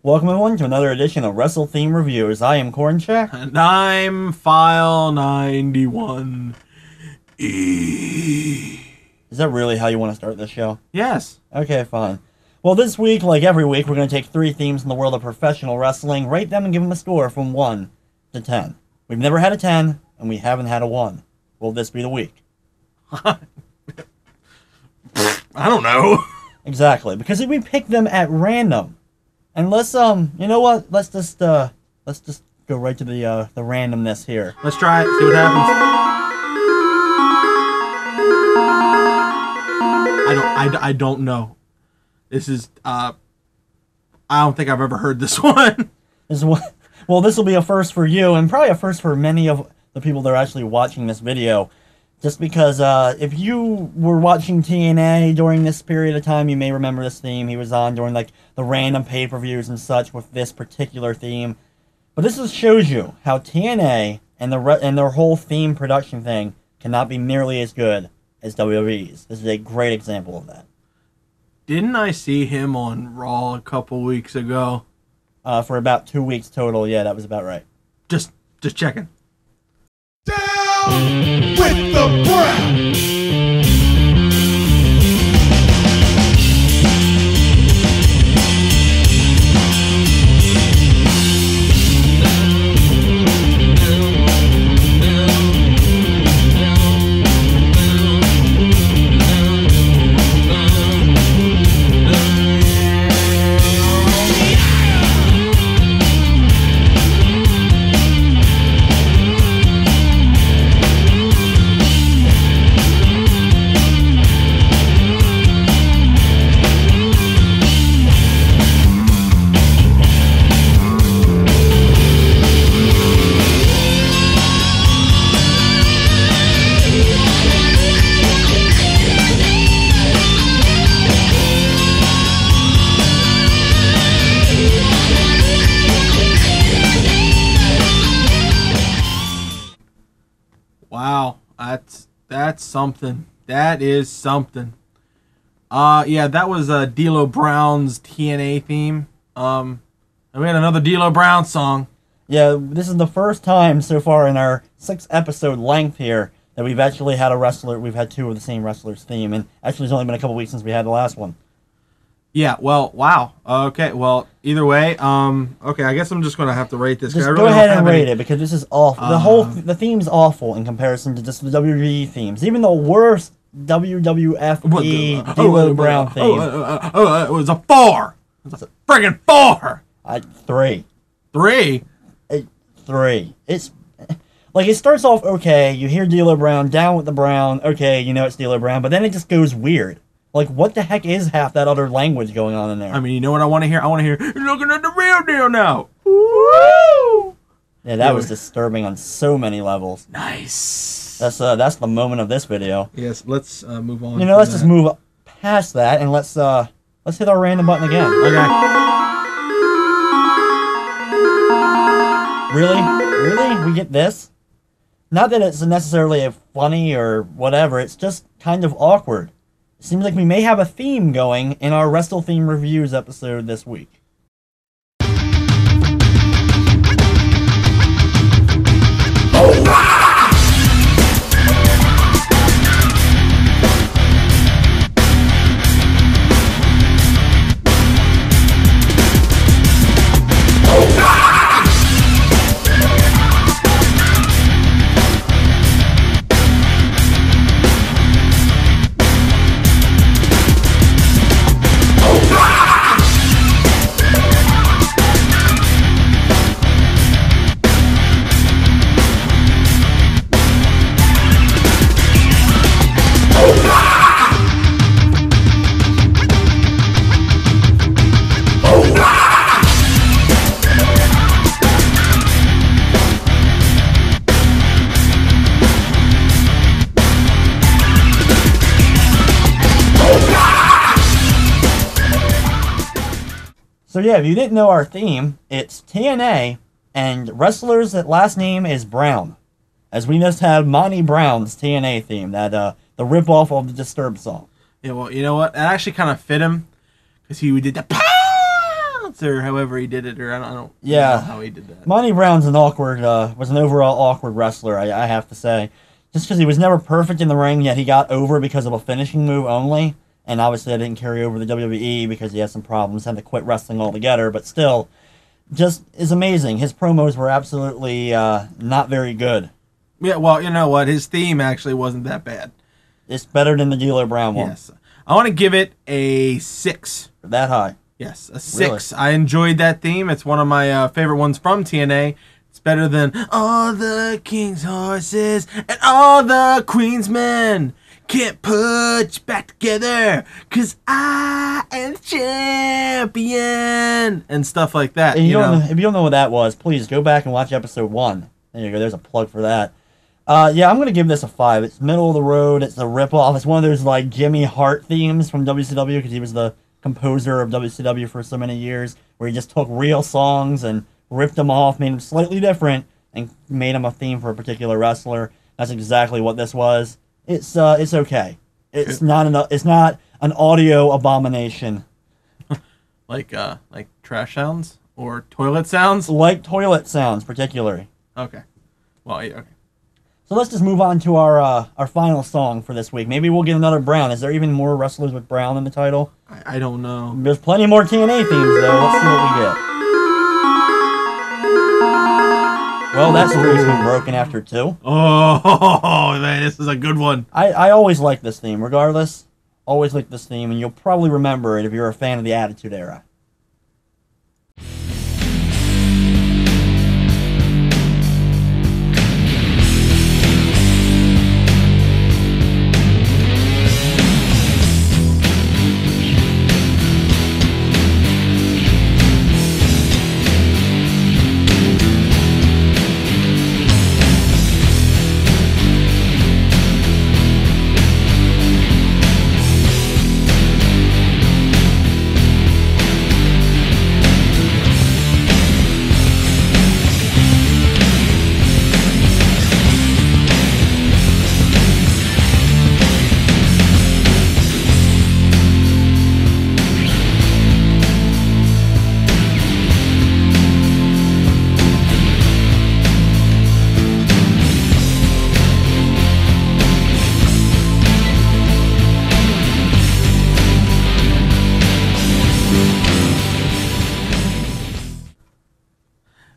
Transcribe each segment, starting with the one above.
Welcome everyone to another edition of Wrestle Theme Reviews. I am Cornshaq. And I'm File91e. Is that really how you want to start this show? Yes. Okay, fine. Well, this week, like every week, we're going to take 3 themes in the world of professional wrestling, rate them, and give them a score from 1 to 10. We've never had a 10, and we haven't had a 1. Will this be the week? I don't know. Exactly, because we pick them at random. And let's, you know what? Let's just go right to the randomness here. Let's try it, see what happens. I don't know. This is, I don't think I've ever heard this one. Well, this will be a first for you, and probably a first for many of the people that are actually watching this video. Just because, if you were watching TNA during this period of time, you may remember this theme. He was on during, like, the random pay-per-views and such with this particular theme. But this just shows you how TNA and their whole theme production thing cannot be nearly as good as WWE's. This is a great example of that. Didn't I see him on Raw a couple weeks ago? For about 2 weeks total, yeah, that was about right. Just checking. Down with the brown. Wow, that's something. That is something. Yeah, that was D'Lo Brown's TNA theme. And we had another D'Lo Brown song. Yeah, this is the first time so far in our 6-episode length here that we've actually had a wrestler. We've had 2 of the same wrestler's theme, and actually it's only been a couple weeks since we had the last one. Yeah, well, wow. Okay, well, either way, okay, I guess I'm just gonna have to rate this. Just go ahead and rate it, because this is awful. The theme's awful in comparison to just the WWE themes. Even the worst WWF D'Lo Brown theme. It was a 4. It was a friggin' 4. 3. 3. 3. It's like, it starts off okay. You hear D'Lo Brown, down with the Brown. Okay, you know it's D'Lo Brown, but then it just goes weird. Like, what the heck is half that other language going on in there? I mean, you know what I want to hear? I want to hear, "You're looking at the real deal now." Woo! Yeah, that was disturbing on so many levels. Nice. That's the moment of this video. Yes, let's move on. You know, let's just move past that and let's hit our random button again. Okay. Really? We get this? Not that it's necessarily funny or whatever, it's just kind of awkward. It seems like we may have a theme going in our Wrestle Theme Reviews episode this week. So yeah, if you didn't know our theme, it's TNA, and wrestlers that last name is Brown. As we just have Monty Brown's TNA theme, that the rip-off of the Disturbed song. Yeah, well, you know what? That actually kind of fit him, because he did the pow twist or however he did it, or I don't Yeah. know how he did that. Monty Brown's was an overall awkward wrestler, I have to say. Just because he was never perfect in the ring, yet he got over because of a finishing move only. And obviously that didn't carry over to the WWE because he had some problems, had to quit wrestling altogether. But still, just is amazing. His promos were absolutely not very good. Yeah, well, you know what? His theme actually wasn't that bad. It's better than the D'Lo Brown one. Yes. I want to give it a 6. That high. Yes, a 6. Really? I enjoyed that theme. It's one of my favorite ones from TNA. It's better than all the king's horses and all the queen's men can't put you back together because I am champion and stuff like that. And if you don't know what that was, please go back and watch episode 1. There you go. There's a plug for that. Yeah, I'm going to give this a 5. It's middle of the road. It's a ripoff. It's one of those like Jimmy Hart themes from WCW because he was the composer of WCW for so many years, where he just took real songs and ripped them off, made them slightly different, and made them a theme for a particular wrestler. That's exactly what this was. It's okay. It's not an audio abomination. Like trash sounds or toilet sounds? Like toilet sounds, particularly. Okay. Well, yeah, okay. So let's just move on to our final song for this week. Maybe we'll get another Brown. Is there even more wrestlers with Brown in the title? I don't know. There's plenty more TNA themes, though. Let's see what we get. Well, that streak's been broken after 2. Oh, man, this is a good one. I always like this theme, regardless. Always like this theme, and you'll probably remember it if you're a fan of the Attitude Era.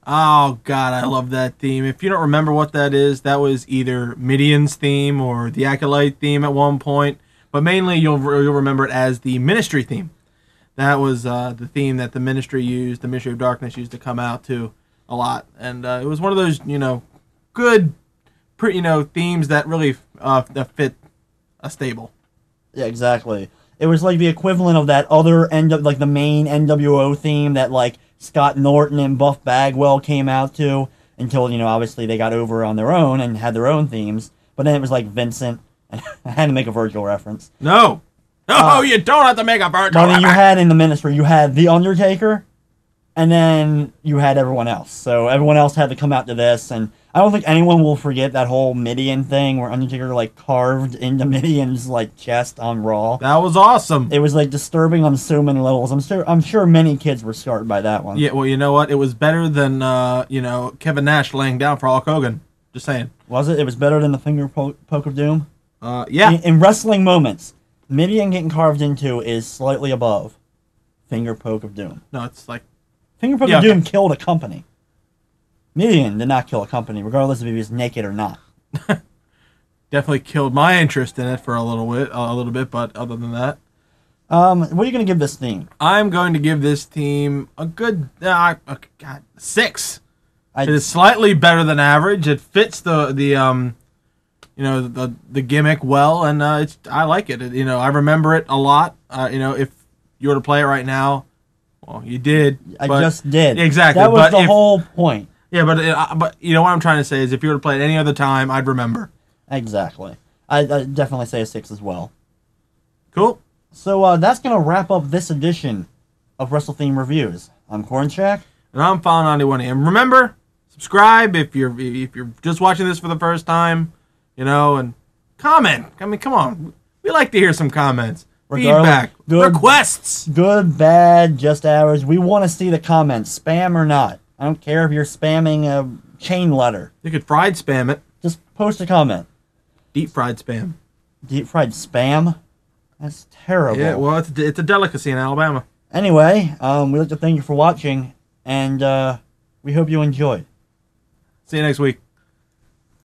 Oh, God, I love that theme. If you don't remember what that is, that was either Midian's theme or the Acolyte theme at one point. But mainly, you'll remember it as the Ministry theme. That was the theme that the Ministry used, the Ministry of Darkness used to come out to a lot. And it was one of those, good, themes that really that fit a stable. Yeah, exactly. It was like the equivalent of that other like the main NWO theme that like Scott Norton and Buff Bagwell came out to until, obviously they got over on their own and had their own themes. But then it was like Vincent. And I had to make a Virgil reference. No, you don't have to make a Virgil reference. You had in the Ministry, you had The Undertaker, and then you had everyone else. So everyone else had to come out to this, and I don't think anyone will forget that whole Midian thing where Undertaker like carved into Midian's like chest on Raw. That was awesome. It was like disturbing on so many levels. I'm sure many kids were scarred by that one. Yeah, well, you know what? It was better than Kevin Nash laying down for Hulk Hogan. Just saying. Was it? It was better than the finger poke of doom? Yeah. In wrestling moments, Midian getting carved into is slightly above finger poke of doom. No, it's like finger poke of doom killed a company. Midian did not kill a company, regardless if he was naked or not. Definitely killed my interest in it for a little bit, but other than that. What are you going to give this theme? I'm going to give this theme a good 6. It is slightly better than average. It fits the gimmick well, and I like it. I remember it a lot. If you were to play it right now, well, you did. I just did. Exactly. That was the whole point. Yeah, but you know what I'm trying to say is if you were to play it any other time, I'd remember. Exactly. I definitely say a 6 as well. Cool. So that's going to wrap up this edition of Wrestle Theme Reviews. I'm Cornshaq. And I'm File91e. And remember, subscribe if you're just watching this for the first time, and comment. I mean, come on. We like to hear some comments. Feedback. Good, Requests. good, bad, just average. We want to see the comments, spam or not. I don't care if you're spamming a chain letter. You could fried spam it. Just post a comment. Deep fried spam. Deep fried spam? That's terrible. Yeah, well, it's a delicacy in Alabama. Anyway, we'd like to thank you for watching, and we hope you enjoyed. See you next week.